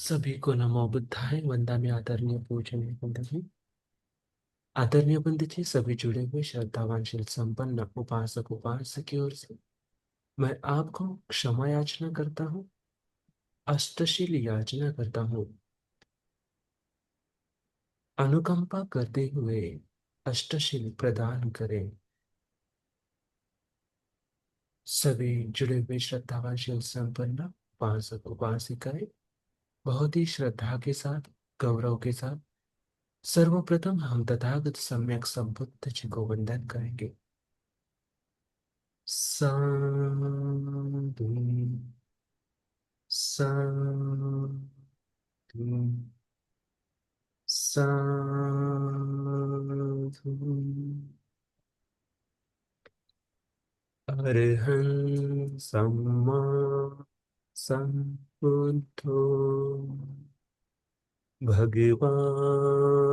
सभी को नमो बुद्धाय वंदामि आदरणीय पूजनीय पंडित जी। आदरणीय पंडित जी, सभी जुड़े हुए श्रद्धावान शील संपन्न उपासक उपासक की ओर से मैं आपको क्षमा याचना करता हूँ, अष्टशील याचना करता हूँ। अनुकंपा करते हुए अष्टशील प्रदान करें। सभी जुड़े हुए श्रद्धावान शील संपन्न उपासक उपासिकाएं बहुत ही श्रद्धा के साथ, गौरव के साथ सर्वप्रथम हम तथागत सम्यक संबुद्ध जी को वंदन करेंगे। साधु साधु साधु। अरहं सम्मा सम्बुद्धो भगवा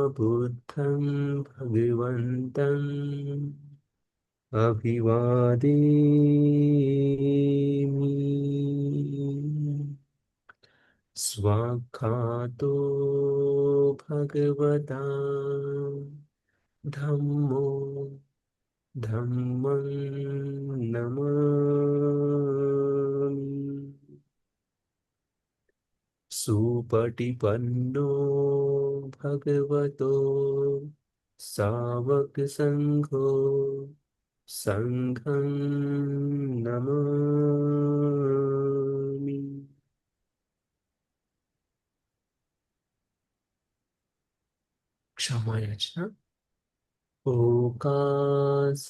बुद्धं भगवन्तं अभिवादेमि। स्वाक्षातो भगवता धम्मो धम्मं नमामि। सुपटिपन्नो भगवतो सावक संघो संघं नमामि। क्षमा याचना। ओकास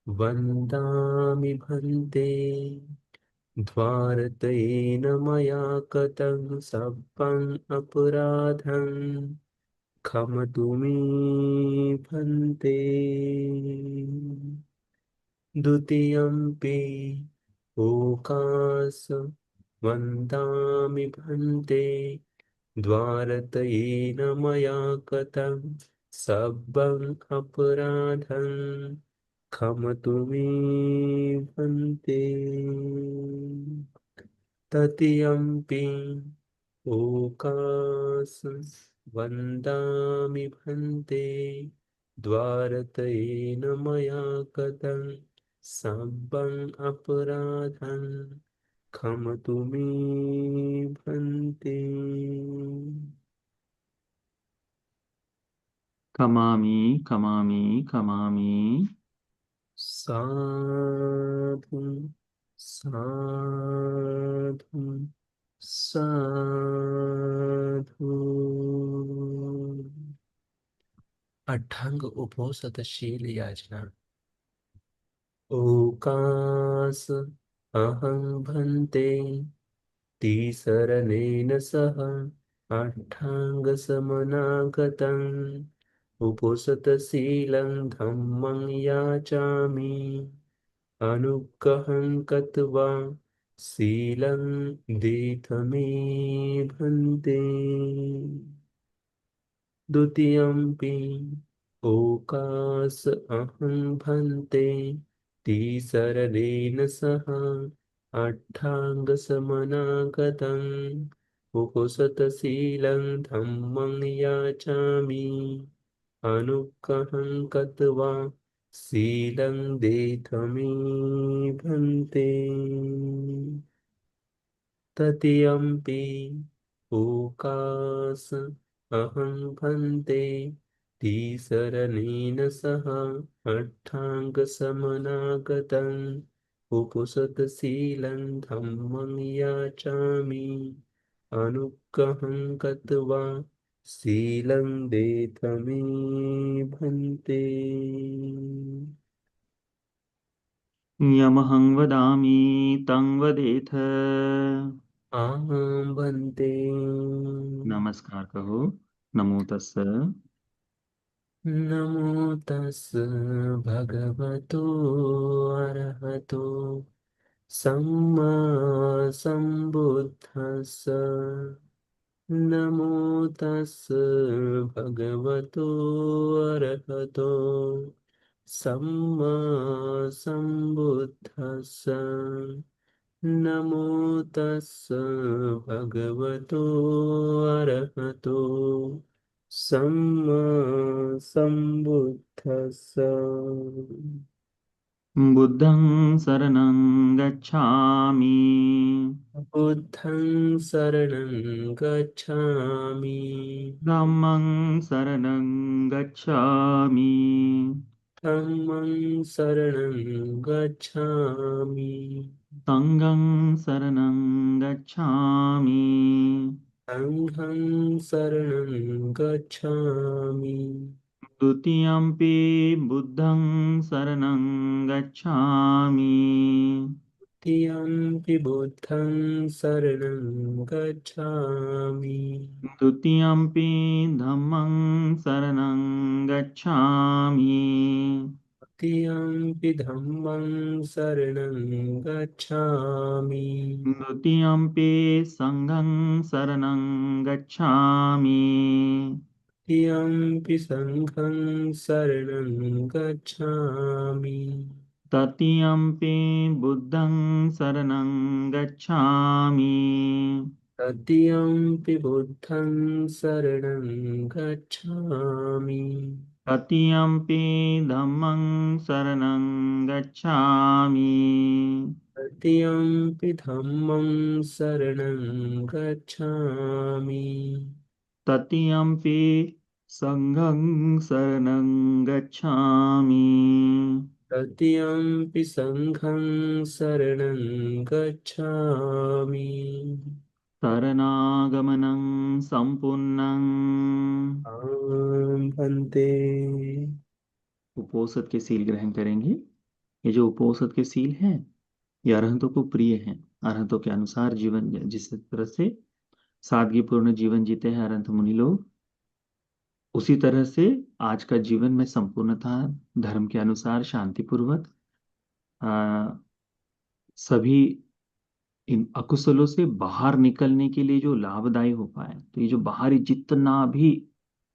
वन्दामि भन्ते द्वारतेन मया कृतं सब्बं अपराधं क्षमतु मे भन्ते। द्वितीयम्पि ओकास वन्दामि भन्ते द्वारतेन मया कृतं सब्बं अपराधं क्षमतु मे भन्ते। तृतीयम्पि ओकास वन्दामि भन्ते द्वारतेन मया कृतं सब्बं अपराधं क्षमतु मे भन्ते। कमामि कमामि कमामि। साधु साधु साधु। अठांग उपोसतशील याचना। ओकास अहं भन्ते तिसरनेन सह अष्टाङ्गसमनागतम् उपोसतशीलं धम्मं याचामि। अनुग्रहं कृत्वा शीलं देथ मे भन्ते। द्वितीयम्पि ओकास अहं भन्ते तिसरनेन सह अष्टाङ्गसमनागतम् उपसतशीलं धम्मं याचामि। अनुग्रहं कृत्वा शीलं देथ मे भन्ते। तृतीयम्पि ओकास अहं भन्ते तिसरनेन सह अष्टाङ्गसमनागतम् उपसतशीलं धम्मं याचामि। अनुग्रहं कृत्वा शीलं देथ मे भन्ते। यमहं वदामि तं वदेथ। आं भन्ते। नमस्कार कहो। नमो तस्स। नमो तस् भगवतो अरहतो सम्मा सम्बुद्धस्स। नमो तस् भगवतो अरहतो सम्मा सम्बुद्धस्स। नमो तस्स भगवतो अरहतो सम्मा सम्बुद्धस्स। बुद्धं शरणं गच्छामि। बुद्धं शरणं गच्छामि। धम्मं शरणं गच्छामि। धम्मं शरणं गच्छामि। संघं शरणं गच्छामि। संघं शरणं गच्छामि। द्वितीयम्पि बुद्धं शरणं गच्छामि। तियम्पि बुद्धं शरणं गच्छामि। द्वितीयम्पि धम्मं शरणं गच्छामि। तियम्पि धम्मं शरणं गच्छामि। द्वितीयम्पि सङ्घं शरणं गच्छामि। तियम्पि संघं शरणं गच्छामि। तृतीयम्पि बुद्धं शरणं गच्छामि। तदीयम्पि बुद्धं शरणं गच्छामि। तृतीयम्पि धम्मं शरणं गच्छामि। तदीयम्पि धम्मं शरणं गच्छामि। तृतीयम्पि सङ्घं शरणं गच्छामि। तदीयम्पि संघं शरणं गच्छामि। शरणागमनं सम्पूर्णम्। आं भन्ते। उपोसथ के सील ग्रहण करेंगे। ये जो उपोसथ के सील हैं ये अरहंतों को प्रिय हैं। अरहंतों के अनुसार जीवन जिस तरह से सादगीपूर्ण जीवन जीते हैं अरहंत मुनि लोग, उसी तरह से आज का जीवन में संपूर्णता धर्म के अनुसार शांतिपूर्वक सभी इन अकुशलों से बाहर निकलने के लिए जो लाभदायी हो पाए। तो ये जो बाहरी जितना भी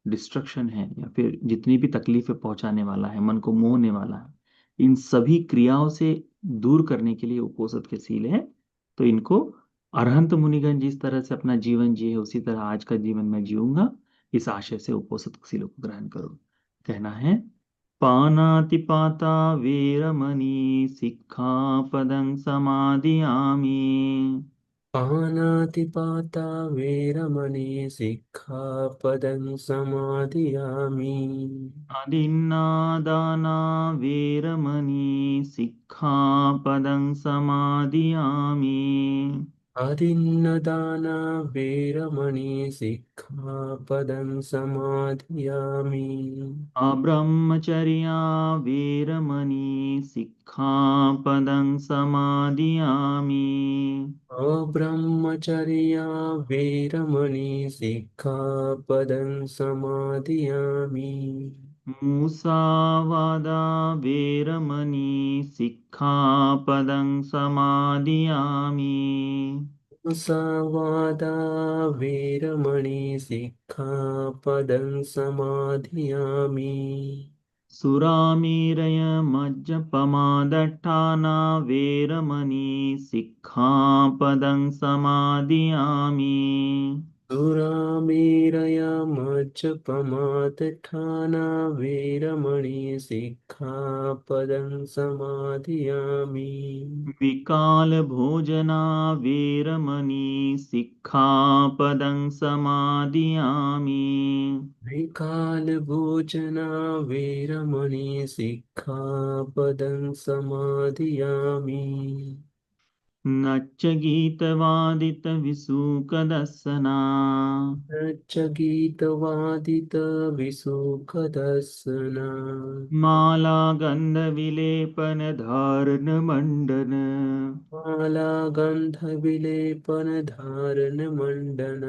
डिस्ट्रक्शन है या फिर जितनी भी तकलीफें पहुंचाने वाला है, मन को मोहने वाला है, इन सभी क्रियाओं से दूर करने के लिए उपोसथ के सील है। तो इनको अरहंत मुनिगण जिस तरह से अपना जीवन जिए उसी तरह आज का जीवन मैं जीऊंगा, इस आशय से उपोसथ सीलों को ग्रहण करो। कहना है, पानातिपाता वीरमणि सिक्खापदं समादियामि। पानातिपाता वेरमणि सिक्खापदं समादियामि। अदिन्नादाना वीरमणि सिक्खापदं समादियामि। अदिन्नदाना वेरमणि सिक्खापदं समाधियामि। अब्रह्मचर्या वीरमणि सिक्खापदं समादियामि। अब्रह्मचर्या वेरमणि सिक्खापदं समाधियामि। मुसावादा वीरमणि सिक्खापदं समादियामि। मुसावादा वेरमणि सिक्खापदं समाधियामि। सुरामेरय मज्जपमादट्ठाना वीरमणि सिक्खापदं समादियामि। दुरामेरयमज्जपमादठाना वेरमणि सिक्खापदं समाधियामि। विकालभोजना वीरमणि सिक्खापदं समादियामि। विकालभोजना वेरमणि सिक्खापदं समाधियामि। नच्च गीतवादितविसूकदर्शना। न च गीतवादितविसुखदर्शना। माला गन्धविलेपनधारणमण्डन। मालागन्धविलेपनधारणमण्डन।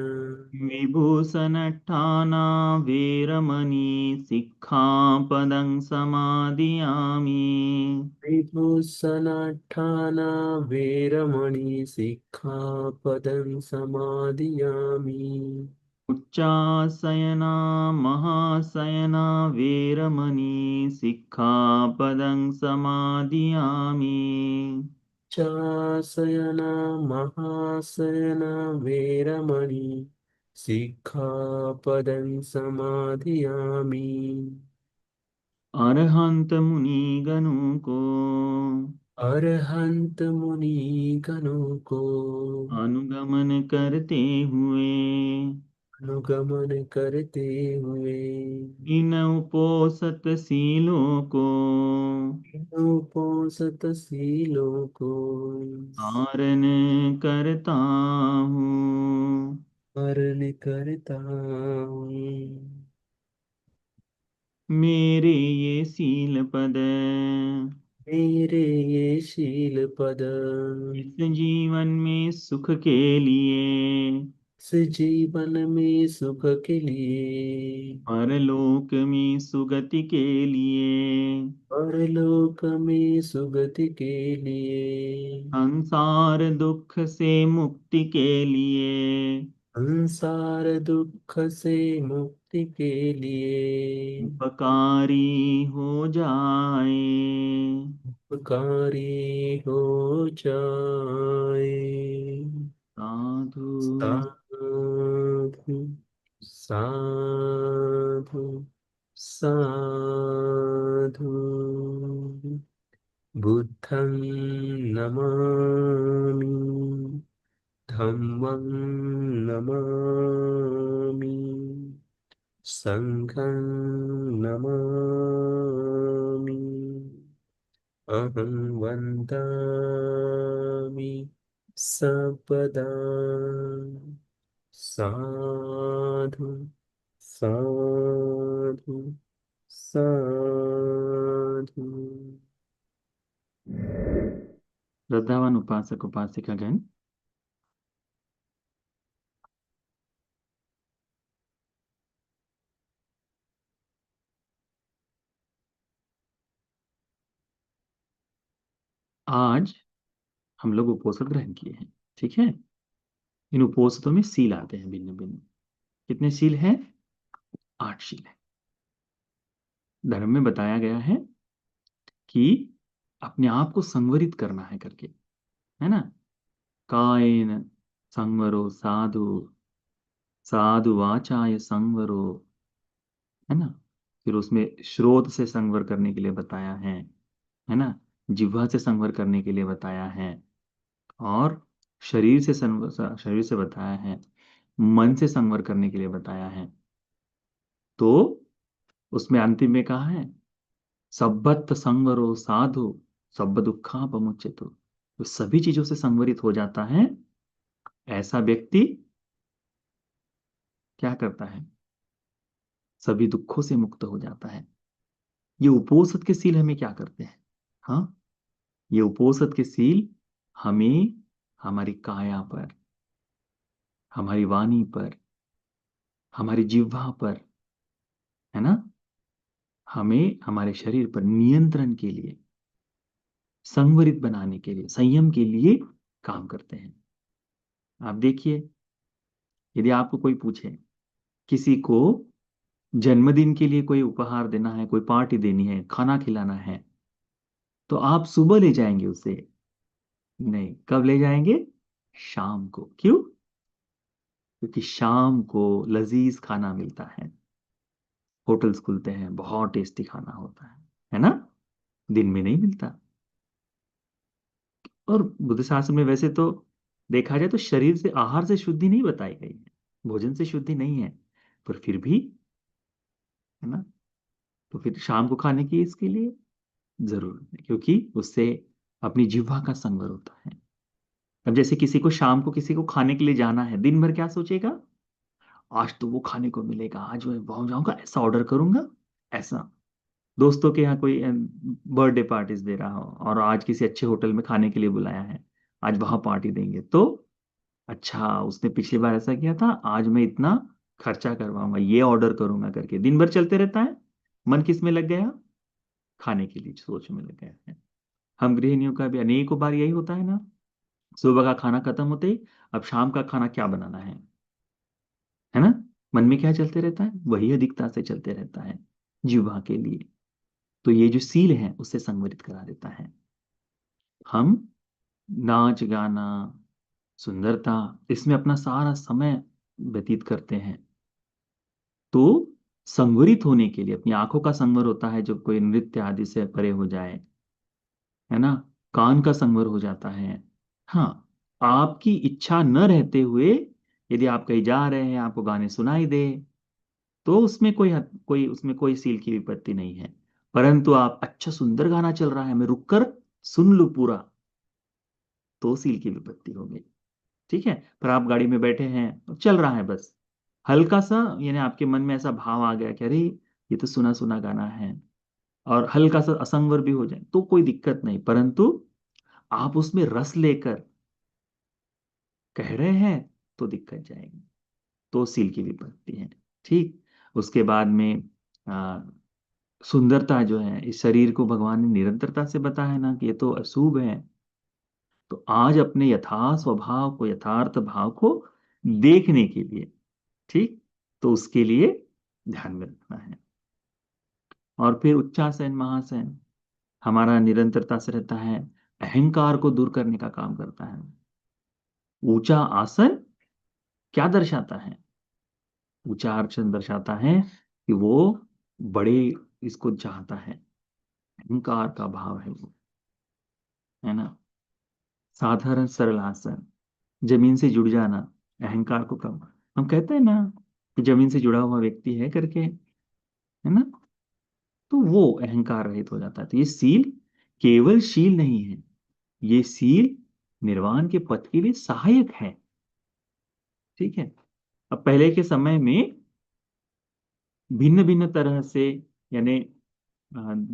विभूषणट्टाना वीरमणि सिक्खापदं समादियामि। विभूषणाठाना वेरमणि सिक्खापदं समादियामि। उच्चासयना महासयना वीरमणि सिक्खापदं समादियामि। चासयना महासयना वेरमणि सिक्खापदं समाधियामि। अरहंत मुनि गणों को अरहंत मुनि गणों को अनुगमन करते हुए अनुगमन करते हुए इन उपोसत शीलों को उपोसत शीलों को धारण करता हूँ। हरण करता हूँ। मेरे ये शील पद मेरे ये शील पद इस जीवन में सुख के लिए इस जीवन में सुख के लिए परलोक में सुगति के लिए परलोक में सुगति के लिए संसार दुख से मुक्ति के लिए संसार दुख से मुक्ति के लिए उपकारी हो जाए। उपकारी हो जाए। साधु। साधु साधु साधु। बुद्धं नमामि धम्मं नमामि संघं नमामि। अहं वन्दामि सर्वदा। साधु साधु साधु। श्रद्धावान उपासक उपासिकागण, आज हम लोग उपोषण ग्रहण किए हैं। ठीक है। इन उपोषणों में सील आते हैं भिन्न भिन्न। कितने सील हैं? 8 सील है। धर्म में बताया गया है कि अपने आप को संवरित करना है करके, है ना। कायेन संवरो साधु, साधु वाचाय संवरो, है ना। फिर उसमें श्रोत से संवर करने के लिए बताया है ना। जिह्वा से संवर करने के लिए बताया है। और शरीर से बताया है। मन से संवर करने के लिए बताया है। तो उसमें अंतिम में कहा है, सब्बत संवरो साधु सब दुखापमुच्यतु। तो सभी चीजों से संवरित हो जाता है ऐसा व्यक्ति क्या करता है? सभी दुखों से मुक्त हो जाता है। ये उपोषद के सील हमें क्या करते हैं? हाँ, ये उपोषद के सील हमें हमारी काया पर, हमारी वाणी पर, हमारी जिह्वा पर, है ना, हमें हमारे शरीर पर नियंत्रण के लिए, संवरित बनाने के लिए, संयम के लिए काम करते हैं। आप देखिए, यदि आपको कोई पूछे, किसी को जन्मदिन के लिए कोई उपहार देना है, कोई पार्टी देनी है, खाना खिलाना है, तो आप सुबह ले जाएंगे उसे? नहीं। कब ले जाएंगे? शाम को। क्यों? क्योंकि शाम को लजीज खाना मिलता है, होटल्स खुलते हैं, बहुत टेस्टी खाना होता है ना। दिन में नहीं मिलता। और बुद्ध शास्त्र में वैसे तो देखा जाए तो शरीर से, आहार से शुद्धि नहीं बताई गई है, भोजन से शुद्धि नहीं है, पर फिर भी, है ना। तो फिर शाम को खाने की इसके लिए जरूरत है, क्योंकि उससे अपनी जिह्वा का संवर होता है। अब जैसे किसी को शाम को किसी को खाने के लिए जाना है, दिन भर क्या सोचेगा? आज तो वो खाने को मिलेगा, आज मैं वहां जाऊंगा, ऐसा ऑर्डर करूंगा, ऐसा। दोस्तों के यहाँ कोई बर्थडे पार्टीज दे रहा हो और आज किसी अच्छे होटल में खाने के लिए बुलाया है, आज वहां पार्टी देंगे, तो अच्छा उसने पिछली बार ऐसा किया था, आज मैं इतना खर्चा करवाऊंगा, ये ऑर्डर करूंगा करके दिन भर चलते रहता है। मन किस में लग गया? खाने के लिए सोच में लग गया है। हम गृहिणियों का भी अनेकों बार यही होता है ना। सुबह का खाना खत्म होते ही अब शाम का खाना क्या बनाना है ना। मन में क्या चलते रहता है? वही अधिकता से चलते रहता है जीवा के लिए। तो ये जो सील है उससे संवरित करा देता है। हम नाच गाना, सुंदरता, इसमें अपना सारा समय व्यतीत करते हैं। तो संवरित होने के लिए अपनी आंखों का संवर होता है जब कोई नृत्य आदि से परे हो जाए, है ना, कान का संवर हो जाता है। हाँ, आपकी इच्छा न रहते हुए यदि आप कहीं जा रहे हैं, आपको गाने सुनाई दे, तो उसमें कोई उसमें कोई सील की विपत्ति नहीं है। परंतु आप, अच्छा सुंदर गाना चल रहा है, मैं रुक कर सुन लूं पूरा, तो सील की विपत्ति होगी। ठीक है। पर आप गाड़ी में बैठे हैं, चल रहा है बस, हल्का सा यानी आपके मन में ऐसा भाव आ गया कि अरे ये तो सुना सुना गाना है, और हल्का सा असंवर भी हो जाए तो कोई दिक्कत नहीं, परंतु आप उसमें रस लेकर कह रहे हैं तो दिक्कत जाएगी, तो सील की विपत्ति है। ठीक। उसके बाद में आ, सुंदरता जो है, इस शरीर को भगवान ने निरंतरता से बताया ना कि ये तो अशुभ है। तो आज अपने यथा स्वभाव को, यथार्थ भाव को देखने के लिए, ठीक, तो उसके लिए ध्यान में रखना है। और फिर उच्चासन महासन हमारा निरंतरता से रहता है, अहंकार को दूर करने का काम करता है। ऊंचा आसन क्या दर्शाता है? ऊंचा आसन दर्शाता है कि वो बड़े, इसको चाहता है, अहंकार का भाव है वो, है ना। साधारण सरल आसन, जमीन से जुड़ जाना, अहंकार को कम, हम कहते हैं ना कि जमीन से जुड़ा हुआ व्यक्ति है करके, है ना, तो वो अहंकार रहित हो जाता है। तो ये सील केवल शील नहीं है, ये सील निर्वाण के पथ के लिए सहायक है। ठीक है। अब पहले के समय में भिन्न भिन्न तरह से, यानी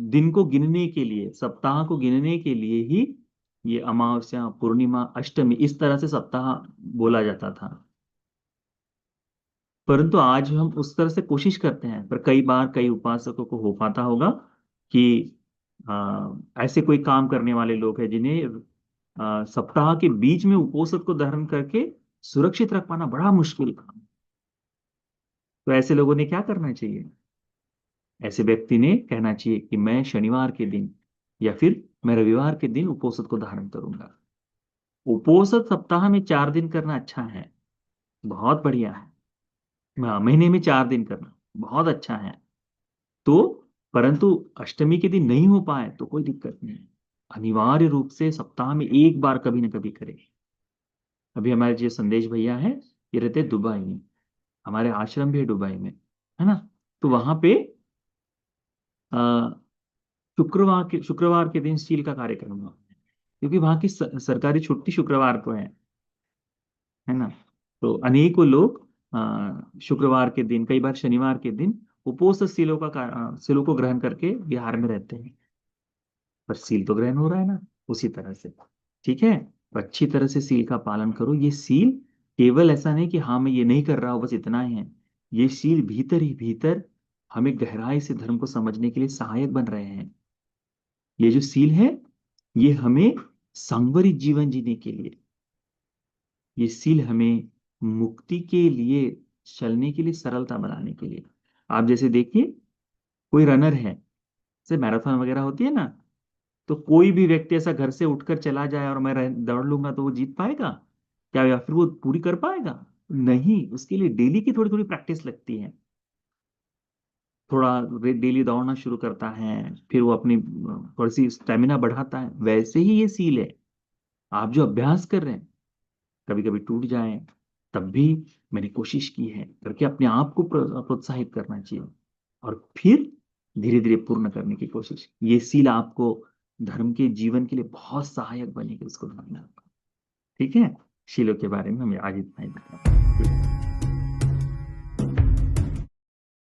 दिन को गिनने के लिए, सप्ताह को गिनने के लिए ही ये अमावस्या, पूर्णिमा, अष्टमी, इस तरह से सप्ताह बोला जाता था। परंतु आज हम उस तरह से कोशिश करते हैं, पर कई बार कई उपासकों को हो पाता होगा कि ऐसे कोई काम करने वाले लोग हैं जिन्हें सप्ताह के बीच में उपोषण को धारण करके सुरक्षित रख पाना बड़ा मुश्किल काम। तो ऐसे लोगों ने क्या करना चाहिए? ऐसे व्यक्ति ने कहना चाहिए कि मैं शनिवार के दिन या फिर मैं रविवार के दिन उपोषण को धारण करूंगा। उपोषण सप्ताह में 4 दिन करना अच्छा है, बहुत बढ़िया है। हाँ, महीने में 4 दिन करना बहुत अच्छा है। तो परंतु अष्टमी के दिन नहीं हो पाए तो कोई दिक्कत नहीं, अनिवार्य रूप से सप्ताह में एक बार कभी ना कभी करें। अभी हमारे जो संदेश भैया है, ये रहते हैं दुबई में, हमारे आश्रम भी है दुबई में, है ना। तो वहां पे आ, शुक्रवार के दिन स्टील का कार्यक्रम हुआ, क्योंकि वहां की सरकारी छुट्टी शुक्रवार को है ना। तो अनेकों लोग शुक्रवार के दिन, कई बार शनिवार के दिन उपोष सीलों को ग्रहण करके बिहार में रहते हैं। पर सील तो ग्रहण हो रहा है ना, उसी तरह से। ठीक है। तो अच्छी तरह से सील का पालन करो। ये सील केवल ऐसा नहीं कि हाँ मैं ये नहीं कर रहा हूं बस इतना ही है, ये सील भीतर ही भीतर हमें गहराई से धर्म को समझने के लिए सहायक बन रहे हैं। ये जो सील है, ये हमें संवरित जीवन जीने के लिए, ये सील हमें मुक्ति के लिए, चलने के लिए, सरलता बनाने के लिए। आप जैसे देखिए, कोई रनर है, जैसे मैराथन वगैरह होती है ना, तो कोई भी व्यक्ति ऐसा घर से उठकर चला जाए और मैं दौड़ लूंगा तो वो जीत पाएगा क्या, या फिर वो पूरी कर पाएगा? नहीं, उसके लिए डेली की थोड़ी थोड़ी प्रैक्टिस लगती है। थोड़ा डेली दौड़ना शुरू करता है, फिर वो अपनी थोड़ी सी स्टेमिना बढ़ाता है। वैसे ही ये सील है, आप जो अभ्यास कर रहे हैं, कभी कभी टूट जाए तब भी मैंने कोशिश की है करके अपने आप को प्रोत्साहित करना चाहिए, और फिर धीरे धीरे पूर्ण करने की कोशिश। ये सील आपको धर्म के जीवन के लिए बहुत सहायक बनेगी, उसको ध्यान में रखना। ठीक है। शीलों के बारे में हमें आज इतना ही बताया।